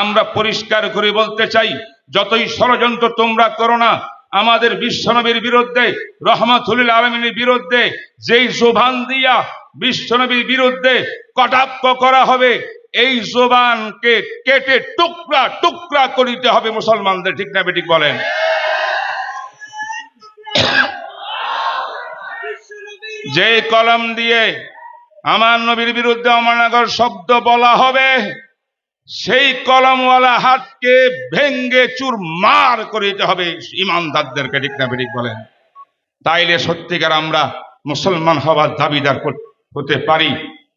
আমরা পরিষ্কার করে বলতে চাই, যতই ষড়যন্ত্র তোমরা করো না, আমাদের বিশ্বনবীর বিরুদ্ধে, রহমাতুল আলামিনের বিরুদ্ধে যেই জবান দিয়া বিশ্বনবীর বিরুদ্ধে কটাক্ষ করা হবে, এই জবানকে কেটে টুকরা টুকরা করিতে হবে মুসলমানদের। ঠিক না বেঠিক বলেন? যে কলম দিয়ে আমার নবীর বিরুদ্ধে অমানবিক শব্দ বলা হবে, সেই কলমওয়ালা হাতকে ভেঙ্গে চুরমার করিতে হবে ইমানদারদেরকে। ঠিক না বেঠিক বলেন? তাইলে সত্যিকার আমরা মুসলমান হওয়ার দাবিদার হতে পারি।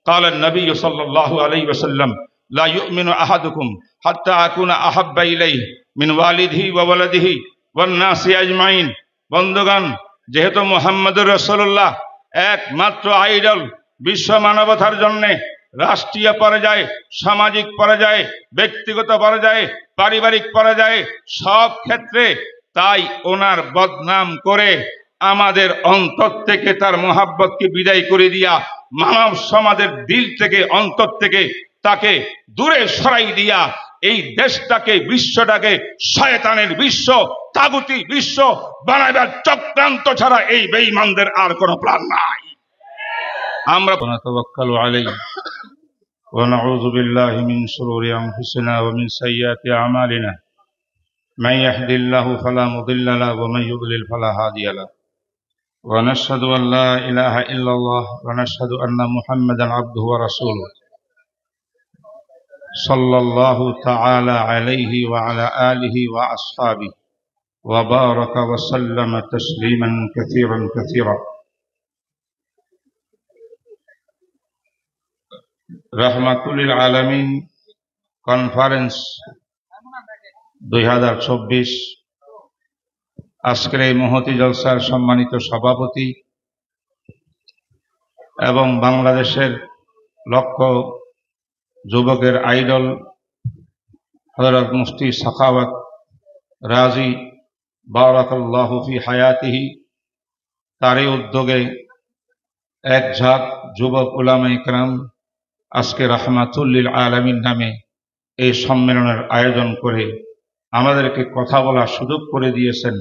কালেন নবী সাল্লাল্লাহু আলাইহি ওয়াসাল্লাম, লা ইউমিনু আহাদুকুম হাত্তা আকুনা আহাব্বা ইলাইহি মিন ওয়ালিদিহি ওয়া ওয়ালাদিহি ওয়ান নাসি আজমাইন। বন্ধুগণ, যেহেতু মুহাম্মদুর রাসূলুল্লাহ একমাত্র আইডল, বিশ্ব মানবতার জন্য রাষ্ট্রীয় পর্যায়ে, সামাজিক পর্যায়ে, ব্যক্তিগত পর্যায়ে, পারিবারিক পর্যায়ে, সব ক্ষেত্রে, তাই ওনার বদনাম করে আমাদের অন্তর থেকে তার মোহাব্বতকে বিদায় করে দিয়া মানব সমাজের দিল থেকে, অন্তর থেকে তাকে দূরে সরাই দিয়া এই দেশটাকে, বিশ্বটাকে শয়তানের বিশ্ব, তাগুতি বিশ্ব বানাবার চক্রান্ত ছাড়া এই বেঈমানদের আর কোনো প্ল্যান নাই। আমরা তাওয়াক্কালু আলাইহি ওয়া নাউযু বিল্লাহি মিন শুরুরি আনফুসিনা ওয়া মিন সাইয়্যাতি আমালিনা মান ইয়াহদিল্লাহু ফালা মুদিল্লা লাহু ওয়া মান ইউদ্লিল ফালা হাদিয়া লাহু ওয়া নাশহাদু আন লা ইলাহা ইল্লাল্লাহ ওয়া নাশহাদু আন্না মুহাম্মাদান আবদুহু ওয়া রাসূলুহু সাল্লাল্লাহু তাআলা আলাইহি ওয়া আলা আলিহি ওয়া আসহাবিহি ওয়া বারাকা ওয়া সাল্লামা তাসলিমান কাসীরান কাসীরা। রহমাতুল আলামিন কনফারেন্স 2024 আজকের এই মহতি জলসার সম্মানিত সভাপতি এবং বাংলাদেশের লক্ষ যুবকের আইডল হযরত মুফতি সাখাওয়াত রাজি বারাকাল্লাহু ফি হায়াতিহি, তারই উদ্যোগে এক ঝাঁক যুবক উলামা ইকরাম আজকে রাহমাতুল লিল আলামিন নামে এই সম্মেলনের আয়োজন করে আমাদেরকে কথা বলার সুযোগ করে দিয়েছেন।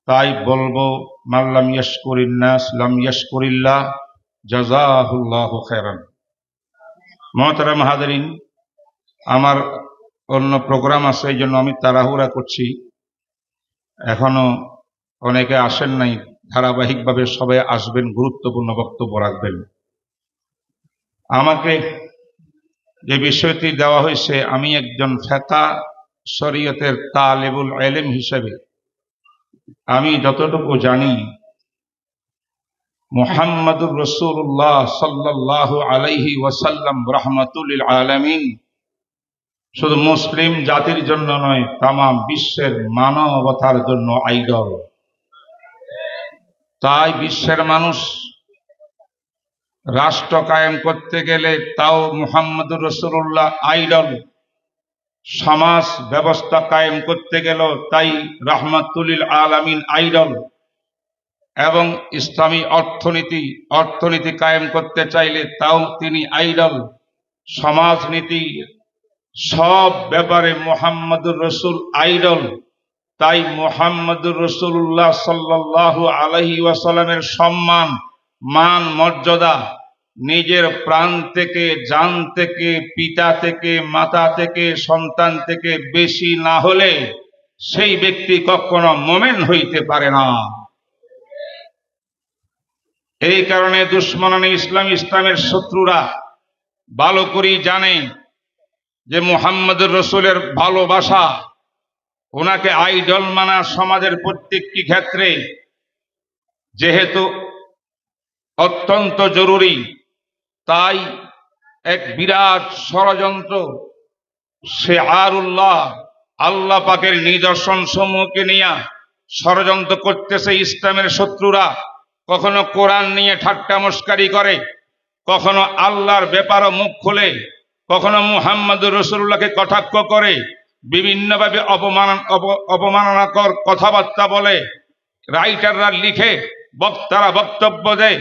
তাই বলবো, মাল্লাম ইয়াশকুরিন নাস লাম ইয়াশকুরিল্লাহ, জাযাহুল্লাহু খায়রান। মুহতারাম হাজিরিন, আমার অন্য প্রোগ্রাম আছে, এই জন্য আমি তাড়াহুড়া করছি, এখনো অনেকে আসেন নাই। ধারাবাহিকভাবে সবাই আসবেন, গুরুত্বপূর্ণ বক্তব্য রাখবেন। আমাকে যে বিষয়টি দেওয়া হয়েছে, আমি একজন ফিকহ শরীয়তের তালেবুল ইলম হিসেবে আমি যতটুকু জানি, মুহাম্মদুর রাসূলুল্লাহ সাল্লাল্লাহু আলাইহি ওয়াসাল্লাম রাহমাতুল লিল আলামিন শুধু মুসলিম জাতির জন্য নয়, তামাম বিশ্বের মানবতার জন্য আইডল। তাই বিশ্বের মানুষ রাষ্ট্র কায়েম করতে গেলে তাও মুহাম্মদুর রাসূলুল্লাহ আইডল, সমাজ ব্যবস্থা কায়েম করতে গেল তাই রাহমাতুল লিল আলামিন আইডল, এবং ইসলামী অর্থনীতি কায়েম করতে চাইলে তাও তিনি আইডল। সমাজনীতি সব ব্যাপারে মুহাম্মদুর রাসূল আইডল। তাই মুহাম্মদুর রাসূলুল্লাহ সাল্লাল্লাহু আলাইহি ওয়াসাল্লামের সম্মান, মান, মর্যাদা নিজের প্রাণ থেকে, জান থেকে, পিতা থেকে, মাতা থেকে, সন্তান থেকে বেশি না হলে সেই ব্যক্তি কখনো মুমিন হইতে পারে না। এই কারণে দুশমনানে ইসলামের শত্রুরা ভালো করেই জানে যে মুহাম্মদুর রাসূলের ভালোবাসা, ওনাকে আইডল মানা সমাজের প্রত্যেকটি ক্ষেত্রে যেহেতু অত্যন্ত জরুরি, তাই এক বিরাট ষড়যন্ত্র শিআরুল্লাহ, আল্লাহ পাকের নিদর্শন সমূহকে নিয়ে ষড়যন্ত্র করতেছে ইসলামের শত্রুরা। কখনো কোরআন নিয়ে ঠাট্টা মস্কারি করে, কখনো আল্লাহর ব্যাপারে মুখ খোলে, কখনো মুহাম্মদুর রাসূলুল্লাহকে কটাক্ষ করে, বিভিন্নভাবে অপমাননাকর কথাবার্তা বলে, রাইটাররা লিখে, বক্তারা বক্তব্য দেয়,